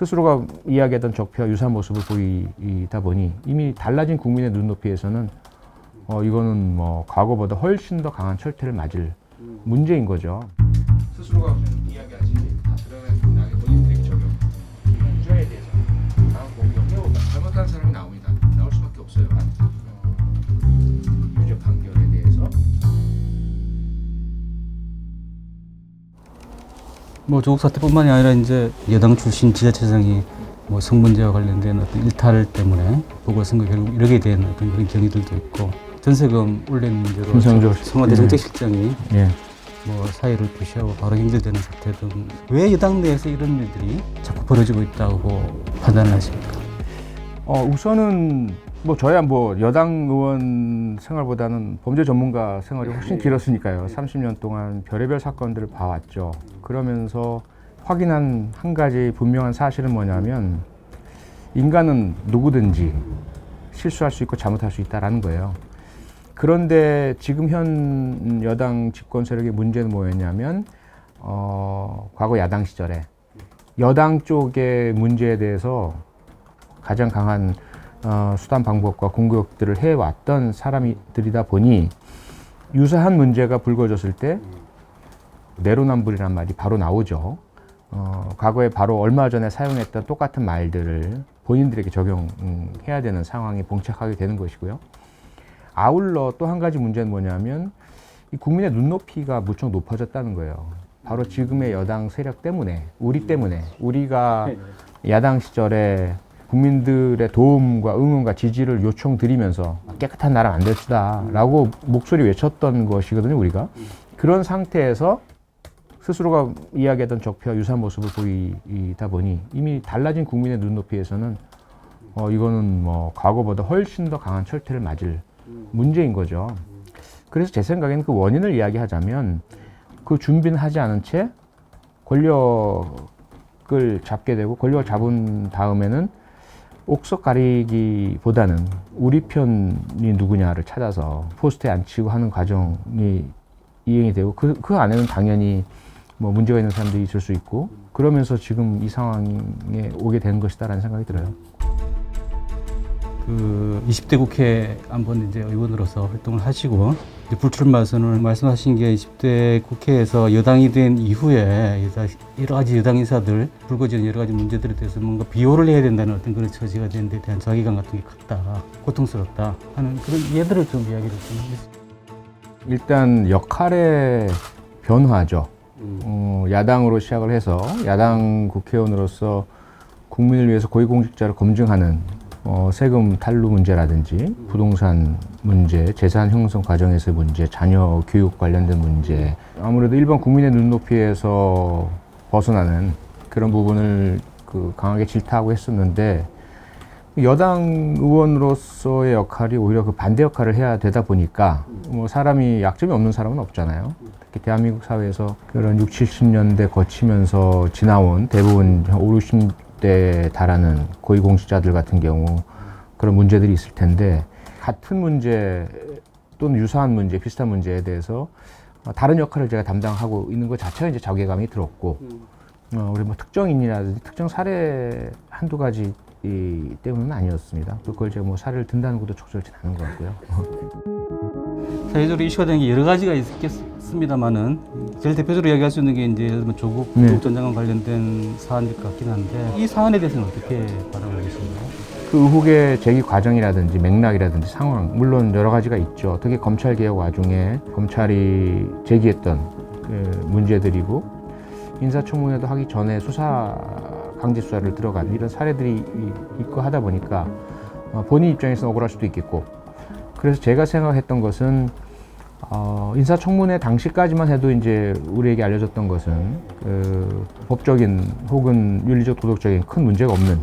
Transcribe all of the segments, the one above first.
스스로가 이야기하던 적폐와 유사한 모습을 보이다 보니 이미 달라진 국민의 눈높이에서는 이거는 뭐 과거보다 훨씬 더 강한 철퇴를 맞을 문제인 거죠. 스스로가 이야기하지 다 드러낸 나의 본인들에게 적용 문제에 대해서 강한 공격을 해오다 잘못한 사람이 나옵니다. 나올 수밖에 없어요. 유죄 판결에 대해서 뭐 조국 사태뿐만이 아니라 이제 여당 출신 지자체장이 뭐 성문제와 관련된 어떤 일탈 때문에 보궐선거 결국 이르게 된 어떤 그런 경위들도 있고 전세금 올린 문제로 청와대 정책실장이 뭐 사의를 표시하고 바로 연결되는 사태 등 왜 여당 내에서 이런 일들이 자꾸 벌어지고 있다고 판단을 하십니까? 우선은 뭐 저야 뭐 여당 의원 생활보다는 범죄 전문가 생활이 훨씬 길었으니까요. 30년 동안 별의별 사건들을 봐왔죠. 그러면서 확인한 한 가지 분명한 사실은 뭐냐면 인간은 누구든지 실수할 수 있고 잘못할 수 있다라는 거예요. 그런데 지금 현 여당 집권 세력의 문제는 뭐였냐면 과거 야당 시절에 여당 쪽의 문제에 대해서 가장 강한 수단 방법과 공격들을 해왔던 사람들이다 보니 유사한 문제가 불거졌을 때 내로남불이란 말이 바로 나오죠. 과거에 바로 얼마 전에 사용했던 똑같은 말들을 본인들에게 적용해야 되는 상황에 봉착하게 되는 것이고요. 아울러 또 한 가지 문제는 뭐냐면 이 국민의 눈높이가 무척 높아졌다는 거예요. 바로 지금의 여당 세력 때문에, 우리가 야당 시절에 국민들의 도움과 응원과 지지를 요청드리면서 깨끗한 나라 만듭시다 라고 목소리 외쳤던 것이거든요, 우리가. 그런 상태에서 스스로가 이야기하던 적폐와 유사한 모습을 보이다 보니 이미 달라진 국민의 눈높이에서는 이거는 뭐 과거보다 훨씬 더 강한 철퇴를 맞을 문제인 거죠. 그래서 제 생각에는 그 원인을 이야기하자면 그 준비는 하지 않은 채 권력을 잡게 되고 권력을 잡은 다음에는 옥석 가리기보다는 우리 편이 누구냐를 찾아서 포스트에 앉히고 하는 과정이 이행이 되고 그 안에는 당연히 뭐 문제가 있는 사람들이 있을 수 있고 그러면서 지금 이 상황에 오게 된 것이다라는 생각이 들어요. 그 20대 국회 한번 이제 의원으로서 활동을 하시고 이제 불출마 선언을 말씀하신 게 20대 국회에서 여당이 된 이후에 여러 가지 여당 인사들 불거지는 여러 가지 문제들에 대해서 뭔가 비호를 해야 된다는 어떤 그런 처지가 된 데 대한 자괴감 같은 게 컸다, 고통스럽다 하는 그런 예들을 좀 이야기를 좀 해주세요. 일단 역할의 변화죠. 야당으로 시작을 해서 야당 국회의원으로서 국민을 위해서 고위공직자를 검증하는 세금 탈루 문제라든지 부동산 문제, 재산 형성 과정에서의 문제, 자녀 교육 관련된 문제, 아무래도 일반 국민의 눈높이에서 벗어나는 그런 부분을 강하게 질타하고 했었는데 여당 의원으로서의 역할이 오히려 그 반대 역할을 해야 되다 보니까 뭐 사람이 약점이 없는 사람은 없잖아요. 특히 대한민국 사회에서 그런 60, 70년대 거치면서 지나온 대부분 5, 60대에 달하는 고위공직자들 같은 경우 그런 문제들이 있을 텐데 같은 문제 또는 유사한 문제, 비슷한 문제에 대해서 다른 역할을 제가 담당하고 있는 것 자체가 이제 자괴감이 들었고 우리 뭐 특정인이라든지 특정 사례 한두 가지 때문은 아니었습니다. 그걸 제가 뭐 사례를 든다는 것도 적절치 않은 것 같고요. 사회적으로 이슈가 된 게 여러 가지가 있겠습니다만은 제일 대표적으로 이야기할 수 있는 게 이제 조국 전 장관 관련된 사안일 것 같긴 한데 이 사안에 대해서는 어떻게 반응을 하시나요? 그 의혹의 제기 과정이라든지 맥락이라든지 상황 물론 여러 가지가 있죠. 특히 검찰 개혁 와중에 검찰이 제기했던 그 문제들이고 인사청문회도 하기 전에 강제 수사를 들어간 이런 사례들이 있고 하다 보니까 본인 입장에서는 억울할 수도 있겠고 그래서 제가 생각했던 것은 인사청문회 당시까지만 해도 이제 우리에게 알려졌던 것은 법적인 혹은 윤리적 도덕적인 큰 문제가 없는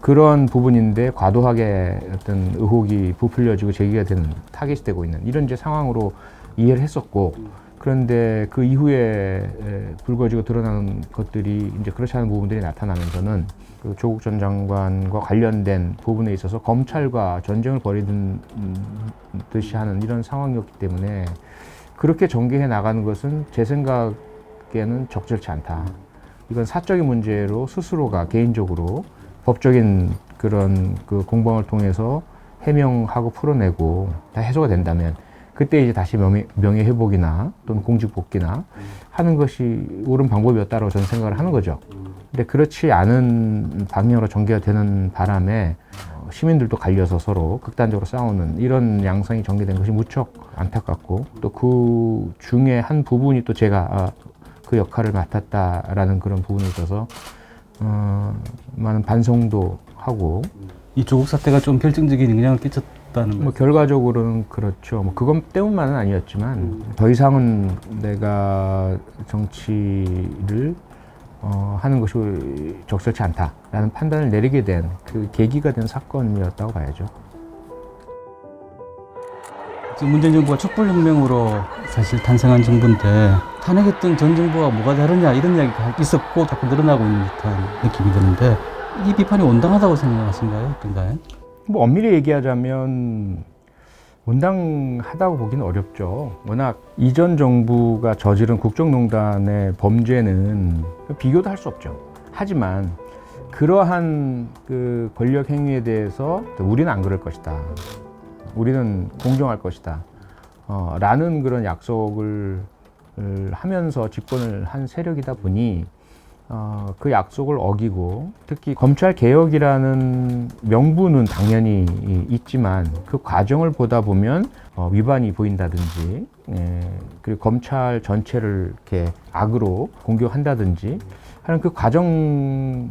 그런 부분인데 과도하게 어떤 의혹이 부풀려지고 제기가 되는 타겟이 되고 있는 이런 이제 상황으로 이해를 했었고 그런데 그 이후에 불거지고 드러나는 것들이 이제 그렇지 않은 부분들이 나타나면서는 그 조국 전 장관과 관련된 부분에 있어서 검찰과 전쟁을 벌이는 듯이 하는 이런 상황이었기 때문에 그렇게 전개해 나가는 것은 제 생각에는 적절치 않다. 이건 사적인 문제로 스스로가 개인적으로 법적인 그런 그 공방을 통해서 해명하고 풀어내고 다 해소가 된다면 그때 이제 다시 명예 회복이나 또는 공직 복귀나 하는 것이 옳은 방법이었다고 저는 생각을 하는 거죠. 근데 그렇지 않은 방향으로 전개가 되는 바람에 시민들도 갈려서 서로 극단적으로 싸우는 이런 양상이 전개된 것이 무척 안타깝고 또 그 중에 한 부분이 또 제가 그 역할을 맡았다라는 그런 부분에 있어서 많은 반성도 하고 이 조국 사태가 좀 결정적인 영향을 끼쳤다는 뭐 결과적으로는 그렇죠. 뭐 그것 때문만은 아니었지만 더 이상은 내가 정치를 하는 것이 적절치 않다라는 판단을 내리게 된 그 계기가 된 사건이었다고 봐야죠. 문재인 정부가 촛불혁명으로 사실 탄생한 정부인데 탄핵했던 전 정부와 뭐가 다르냐 이런 이야기가 있었고 자꾸 늘어나고 있는 듯한 느낌이 드는데 이 비판이 온당하다고 생각하신가요? 어떤가요? 뭐 엄밀히 얘기하자면 온당하다고 보기는 어렵죠. 워낙 이전 정부가 저지른 국정농단의 범죄는 비교도 할 수 없죠. 하지만 그러한 그 권력 행위에 대해서 우리는 안 그럴 것이다. 우리는 공정할 것이다. 라는 그런 약속을 하면서 집권을 한 세력이다 보니 그 약속을 어기고 특히 검찰 개혁이라는 명분은 당연히 있지만 그 과정을 보다 보면 위반이 보인다든지 그리고 검찰 전체를 이렇게 악으로 공격한다든지 하는 그 과정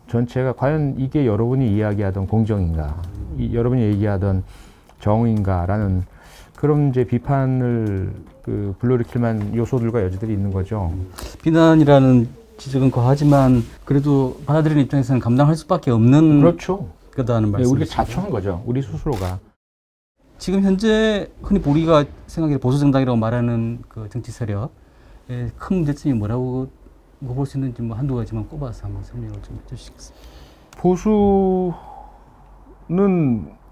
전체가 과연 이게 여러분이 이야기하던 공정인가, 여러분이 얘기하던 정의인가라는 그런 이제 비판을 불러일으킬 만한 요소들과 여지들이 있는 거죠. 비난이라는 지적은 과하지만 그래도 받아들이는 입장에서는 감당할 수밖에 없는 그렇죠. 거다는 말씀이시죠. 우리가 자초한 거죠. 우리 스스로가. 지금 현재 흔히 우리가 생각하기에 보수 정당이라고 말하는 그 정치 세력의 큰 문제점이 뭐라고 볼 수 있는지 뭐 한두 가지만 꼽아서 한번 설명을 좀 해주시겠습니까? 보수는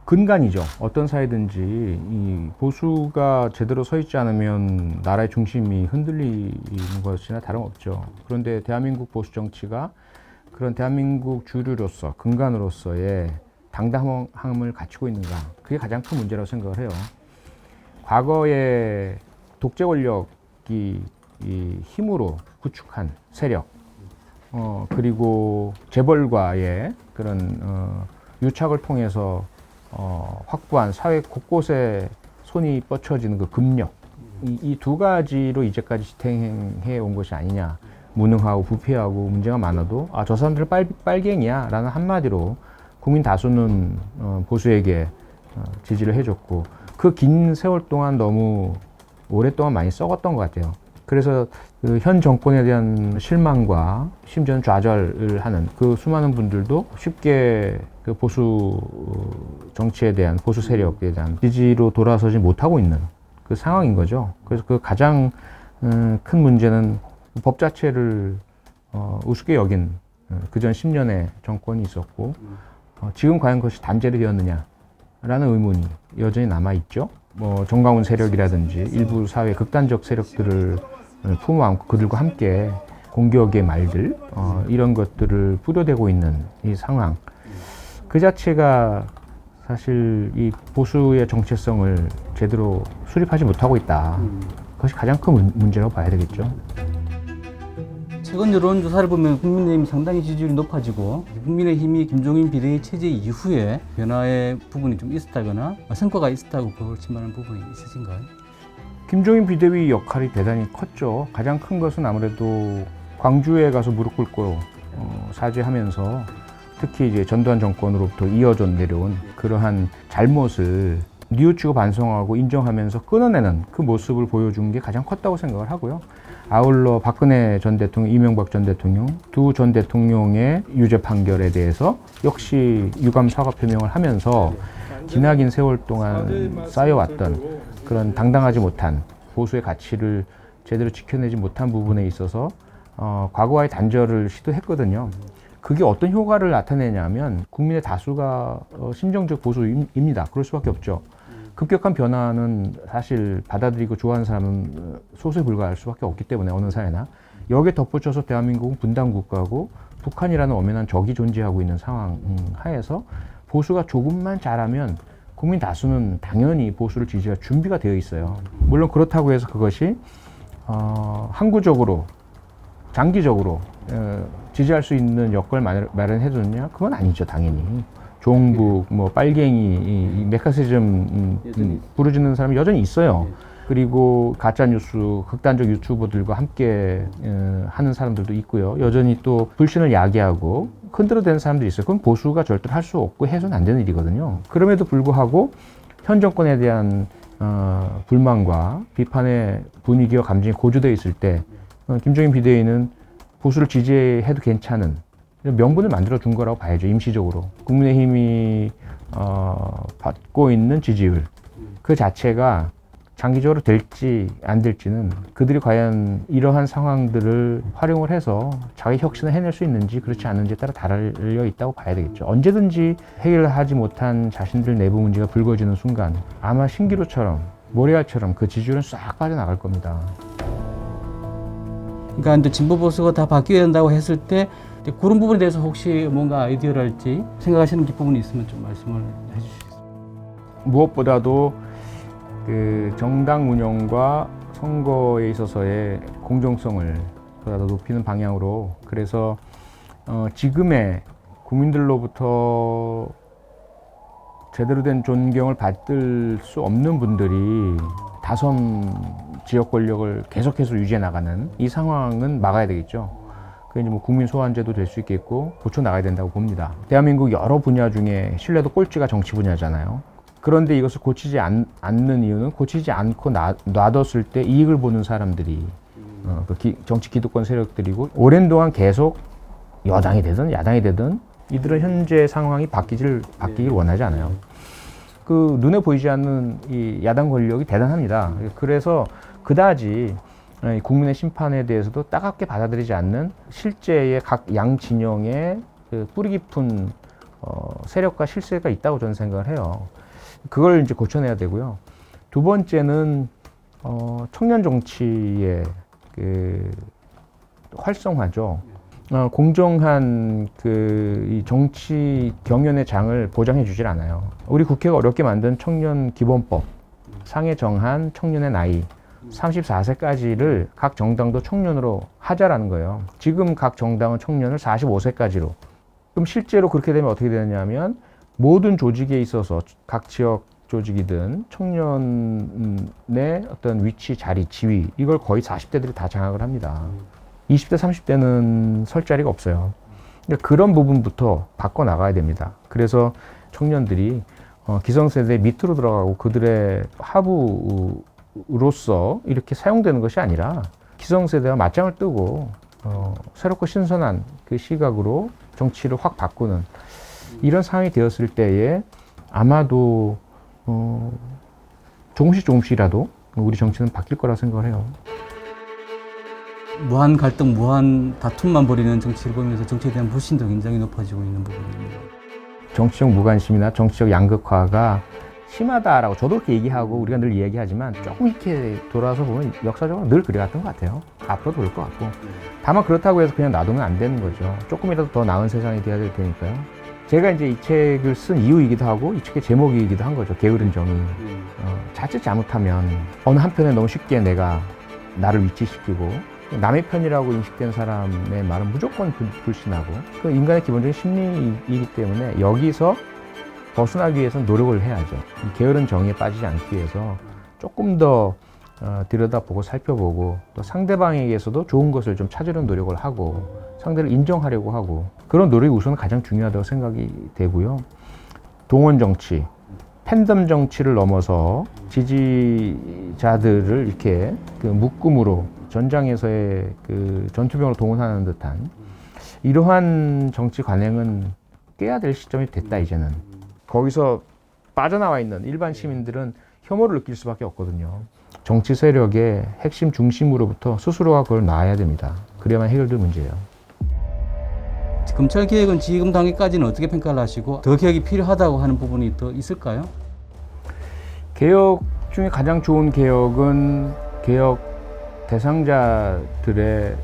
근간이죠. 어떤 사회든지 이 보수가 제대로 서 있지 않으면 나라의 중심이 흔들리는 것이나 다름없죠. 그런데 대한민국 보수 정치가 그런 대한민국 주류로서 근간으로서의 당당함을 갖추고 있는가, 그게 가장 큰 문제라고 생각을 해요. 과거에 독재 권력이 이 힘으로 구축한 세력, 그리고 재벌과의 그런 유착을 통해서 확보한 사회 곳곳에 손이 뻗쳐지는 그 금력, 이 두 가지로 이제까지 지탱해 온 것이 아니냐. 무능하고 부패하고 문제가 많아도 저 사람들 빨갱이야 라는 한마디로 국민 다수는 보수에게 지지를 해줬고 그 긴 세월 동안 너무 오랫동안 많이 썩었던 것 같아요. 그래서 그 현 정권에 대한 실망과 심지어는 좌절을 하는 그 수많은 분들도 쉽게 그 보수 정치에 대한 보수 세력에 대한 지지로 돌아서지 못하고 있는 그 상황인 거죠. 그래서 그 가장 큰 문제는 법 자체를 우습게 여긴 그전 10년의 정권이 있었고 지금 과연 그것이 단죄로 되었느냐라는 의문이 여전히 남아있죠. 뭐 정강훈 세력이라든지 일부 사회 극단적 세력들을 품어안고 그들과 함께 공격의 말들 이런 것들을 뿌려대고 있는 이 상황 그 자체가 사실 이 보수의 정체성을 제대로 수립하지 못하고 있다. 그것이 가장 큰 문제라고 봐야 되겠죠. 최근 여론조사를 보면 국민의힘 상당히 지지율이 높아지고 국민의힘이 김종인 비대위 체제 이후에 변화의 부분이 좀 있었다거나 성과가 있었다고 볼 만한 부분이 있으신가요? 김종인 비대위 역할이 대단히 컸죠. 가장 큰 것은 아무래도 광주에 가서 무릎 꿇고 사죄하면서 특히 이제 전두환 정권으로부터 이어져 내려온 그러한 잘못을 뉘우치고 반성하고 인정하면서 끊어내는 그 모습을 보여준 게 가장 컸다고 생각을 하고요. 아울러 박근혜 전 대통령, 이명박 전 대통령 두 전 대통령의 유죄 판결에 대해서 역시 유감 사과 표명을 하면서 기나긴 세월 동안 쌓여왔던 그런 당당하지 못한 보수의 가치를 제대로 지켜내지 못한 부분에 있어서 과거와의 단절을 시도했거든요. 그게 어떤 효과를 나타내냐면 국민의 다수가 심정적 보수입니다. 그럴 수밖에 없죠. 급격한 변화는 사실 받아들이고 좋아하는 사람은 소수에 불과할 수밖에 없기 때문에 어느 사회나 여기에 덧붙여서 대한민국은 분단 국가고 북한이라는 엄연한 적이 존재하고 있는 상황 하에서 보수가 조금만 잘하면 국민 다수는 당연히 보수를 지지할 준비가 되어 있어요. 물론 그렇다고 해서 그것이 항구적으로 장기적으로 지지할 수 있는 여건을 마련해 줬냐? 그건 아니죠, 당연히. 종북, 뭐 빨갱이, 이 메카시즘 부르짖는 사람이 여전히 있어요. 그리고 가짜 뉴스, 극단적 유튜버들과 함께 하는 사람들도 있고요. 여전히 또 불신을 야기하고 흔들어대는 사람들이 있어요. 그건 보수가 절대로 할 수 없고 해서는 안 되는 일이거든요. 그럼에도 불구하고 현 정권에 대한 불만과 비판의 분위기와 감정이 고조되어 있을 때 김종인 비대위는 보수를 지지해도 괜찮은 명분을 만들어준 거라고 봐야죠. 임시적으로. 국민의힘이 받고 있는 지지율 그 자체가 장기적으로 될지 안 될지는 그들이 과연 이러한 상황들을 활용을 해서 자기 혁신을 해낼 수 있는지 그렇지 않는지에 따라 달려 있다고 봐야 되겠죠. 언제든지 해결하지 못한 자신들 내부 문제가 불거지는 순간 아마 신기루처럼 모래알처럼 그 지지율은 싹 빠져나갈 겁니다. 그러니까 이제 진보 보수가 다 바뀌어야 된다고 했을 때 그런 부분에 대해서 혹시 뭔가 아이디어랄지 생각하시는 부분이 있으면 좀 말씀을 해주시겠어요? 무엇보다도 그 정당 운영과 선거에 있어서의 공정성을 보다 더 높이는 방향으로 그래서 지금의 국민들로부터 제대로 된 존경을 받을 수 없는 분들이 다선 지역 권력을 계속해서 유지해 나가는 이 상황은 막아야 되겠죠. 그게 이제 뭐 국민 소환제도 될 수 있겠고 고쳐 나가야 된다고 봅니다. 대한민국 여러 분야 중에 신뢰도 꼴찌가 정치 분야잖아요. 그런데 이것을 고치지 않는 이유는 고치지 않고 놔뒀을 때 이익을 보는 사람들이 정치 기득권 세력들이고 오랜 동안 계속 여당이 되든 야당이 되든 이들은 현재 상황이 바뀌길 원하지 않아요. 그 눈에 보이지 않는 이 야당 권력이 대단합니다. 그래서 그다지 국민의 심판에 대해서도 따갑게 받아들이지 않는 실제의 각 양 진영의 그 뿌리 깊은 세력과 실세가 있다고 저는 생각을 해요. 그걸 이제 고쳐내야 되고요. 두 번째는 청년 정치의 그 활성화죠. 공정한 이 정치 경연의 장을 보장해 주질 않아요. 우리 국회가 어렵게 만든 청년 기본법, 상해 정한 청년의 나이 34세까지를 각 정당도 청년으로 하자라는 거예요. 지금 각 정당은 청년을 45세까지로. 그럼 실제로 그렇게 되면 어떻게 되느냐면 모든 조직에 있어서 각 지역 조직이든 청년의 어떤 위치, 자리, 지위 이걸 거의 40대들이 다 장악을 합니다. 20대, 30대는 설 자리가 없어요. 그러니까 그런 부분부터 바꿔나가야 됩니다. 그래서 청년들이 기성세대 밑으로 들어가고 그들의 하부로서 이렇게 사용되는 것이 아니라 기성세대와 맞짱을 뜨고 새롭고 신선한 그 시각으로 정치를 확 바꾸는 이런 상황이 되었을 때에 아마도 조금씩이라도 우리 정치는 바뀔 거라 생각을 해요. 무한 갈등, 무한 다툼만 벌이는 정치를 보면서 정치에 대한 불신도 굉장히 높아지고 있는 부분입니다. 정치적 무관심이나 정치적 양극화가 심하다라고 저도 그렇게 얘기하고 우리가 늘 얘기하지만 조금 이렇게 돌아서 보면 역사적으로 늘 그래왔던 것 같아요. 앞으로도 그럴 것 같고. 다만 그렇다고 해서 그냥 놔두면 안 되는 거죠. 조금이라도 더 나은 세상이 돼야 될 테니까요. 제가 이제 이 책을 쓴 이유이기도 하고 이 책의 제목이기도 한 거죠. 게으른 정의. 자칫 잘못하면 어느 한편에 너무 쉽게 내가 나를 위치시키고 남의 편이라고 인식된 사람의 말은 무조건 불신하고 그 인간의 기본적인 심리이기 때문에 여기서 벗어나기 위해서는 노력을 해야죠. 이 게으른 정의에 빠지지 않기 위해서 조금 더 들여다보고 살펴보고 또 상대방에게서도 좋은 것을 좀 찾으려는 노력을 하고 상대를 인정하려고 하고 그런 노력이 우선 가장 중요하다고 생각이 되고요. 동원 정치, 팬덤 정치를 넘어서 지지자들을 이렇게 그 묶음으로 전장에서의 그 전투병으로 동원하는 듯한 이러한 정치 관행은 깨야 될 시점이 됐다 이제는. 거기서 빠져나와 있는 일반 시민들은 혐오를 느낄 수밖에 없거든요. 정치 세력의 핵심 중심으로부터 스스로가 그걸 놔야 됩니다. 그래야만 해결될 문제예요. 검찰 개혁은 지금 단계까지는 어떻게 평가를 하시고 더 개혁이 필요하다고 하는 부분이 더 있을까요? 개혁 중에 가장 좋은 개혁은 개혁 대상자들의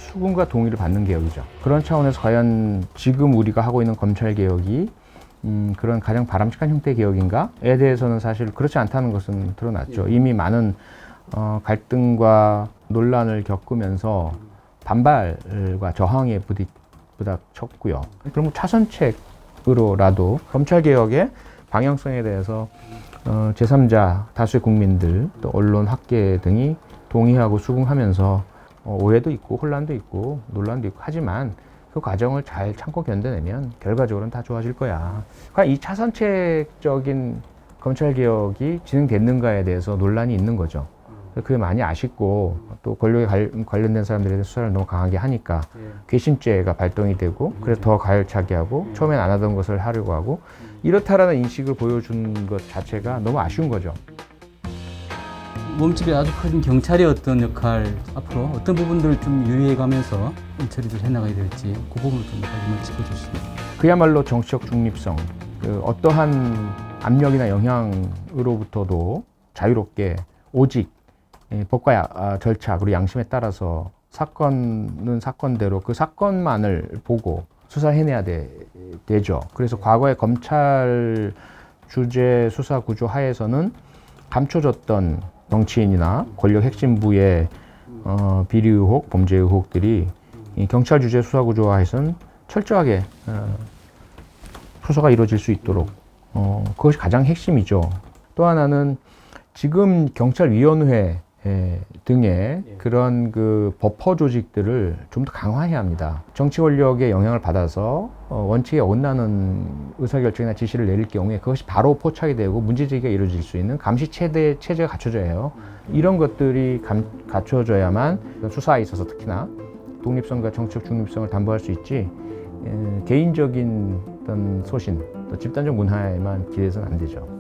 수긍과 동의를 받는 개혁이죠. 그런 차원에서 과연 지금 우리가 하고 있는 검찰 개혁이 그런 가장 바람직한 형태의 개혁인가에 대해서는 사실 그렇지 않다는 것은 드러났죠. 이미 많은 갈등과 논란을 겪으면서 반발과 저항에 부닥쳤고요. 그럼 차선책으로라도 검찰 개혁의 방향성에 대해서 제3자 다수의 국민들 또 언론 학계 등이 동의하고 수긍하면서 오해도 있고 혼란도 있고 논란도 있고 하지만 그 과정을 잘 참고 견뎌내면 결과적으로는 다 좋아질 거야. 그러니까 이 차선책적인 검찰 개혁이 진행됐는가에 대해서 논란이 있는 거죠. 그게 많이 아쉽고 또 권력에 관련된 사람들에 대해 수사를 너무 강하게 하니까 괘씸죄가 발동이 되고 그래서 더 가열차게 하고 처음엔 안 하던 것을 하려고 하고 이렇다라는 인식을 보여준 것 자체가 너무 아쉬운 거죠. 몸집이 아주 큰 경찰의 어떤 역할 앞으로 어떤 부분들을 좀 유의해가면서 처리를 해나가야 될지 그 부분을 좀 마지막으로 짚어주시면. 그야말로 정치적 중립성, 어떠한 압력이나 영향으로부터도 자유롭게 오직 법과 절차 그리고 양심에 따라서 사건은 사건대로 그 사건만을 보고 수사해내야 되죠. 그래서 과거의 검찰 주재 수사 구조 하에서는 감춰졌던 정치인이나 권력 핵심부의 비리 의혹, 범죄 의혹들이 이 경찰 주재 수사 구조 하에서는 철저하게 수사가 이루어질 수 있도록 그것이 가장 핵심이죠. 또 하나는 지금 경찰위원회 등의 그런 그 버퍼 조직들을 좀 더 강화해야 합니다. 정치 권력의 영향을 받아서 원칙에 어긋나는 의사결정이나 지시를 내릴 경우에 그것이 바로 포착이 되고 문제제기가 이루어질 수 있는 감시 체제가 갖춰져야 해요. 이런 것들이 갖춰져야만 수사에 있어서 특히나 독립성과 정치적 중립성을 담보할 수 있지 개인적인 어떤 소신, 또 집단적 문화에만 기대서는 안 되죠.